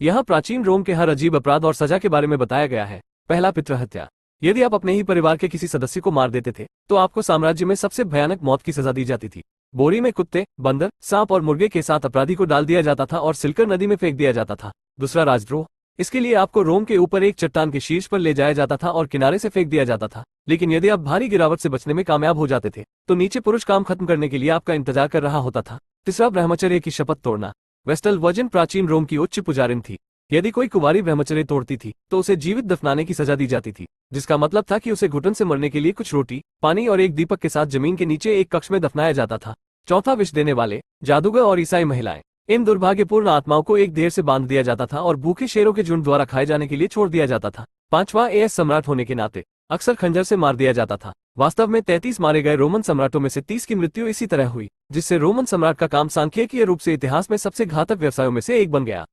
यहाँ प्राचीन रोम के हर अजीब अपराध और सजा के बारे में बताया गया है। पहला, पितृहत्या। यदि आप अपने ही परिवार के किसी सदस्य को मार देते थे तो आपको साम्राज्य में सबसे भयानक मौत की सजा दी जाती थी। बोरी में कुत्ते, बंदर, सांप और मुर्गे के साथ अपराधी को डाल दिया जाता था और सिलकर नदी में फेंक दिया जाता था। दूसरा, राजद्रोह। इसके लिए आपको रोम के ऊपर एक चट्टान के शीर्ष पर ले जाया जाता था और किनारे से फेंक दिया जाता था। लेकिन यदि आप भारी गिरावट से बचने में कामयाब हो जाते थे तो नीचे पुरुष काम खत्म करने के लिए आपका इंतजार कर रहा होता था। तीसरा, ब्रह्मचर्य की शपथ तोड़ना। वेस्टल वर्जिन प्राचीन रोम की उच्च पुजारिन थी। यदि कोई कुंवारी ब्रह्मचर्य तोड़ती थी तो उसे जीवित दफनाने की सजा दी जाती थी, जिसका मतलब था कि उसे घुटन से मरने के लिए कुछ रोटी, पानी और एक दीपक के साथ जमीन के नीचे एक कक्ष में दफनाया जाता था। चौथा, विष देने वाले, जादूगर और ईसाई महिलाएं। इन दुर्भाग्यपूर्ण आत्माओं को एक ढेर से बांध दिया जाता था और भूखे शेरों के झुंड द्वारा खाए जाने के लिए छोड़ दिया जाता था। पांचवा, एएस सम्राट होने के नाते अक्सर खंजर से मार दिया जाता था। वास्तव में 33 मारे गए रोमन सम्राटों में से 30 की मृत्यु इसी तरह हुई, जिससे रोमन सम्राट का काम सांख्यिकीय रूप से इतिहास में सबसे घातक व्यवसायों में से एक बन गया।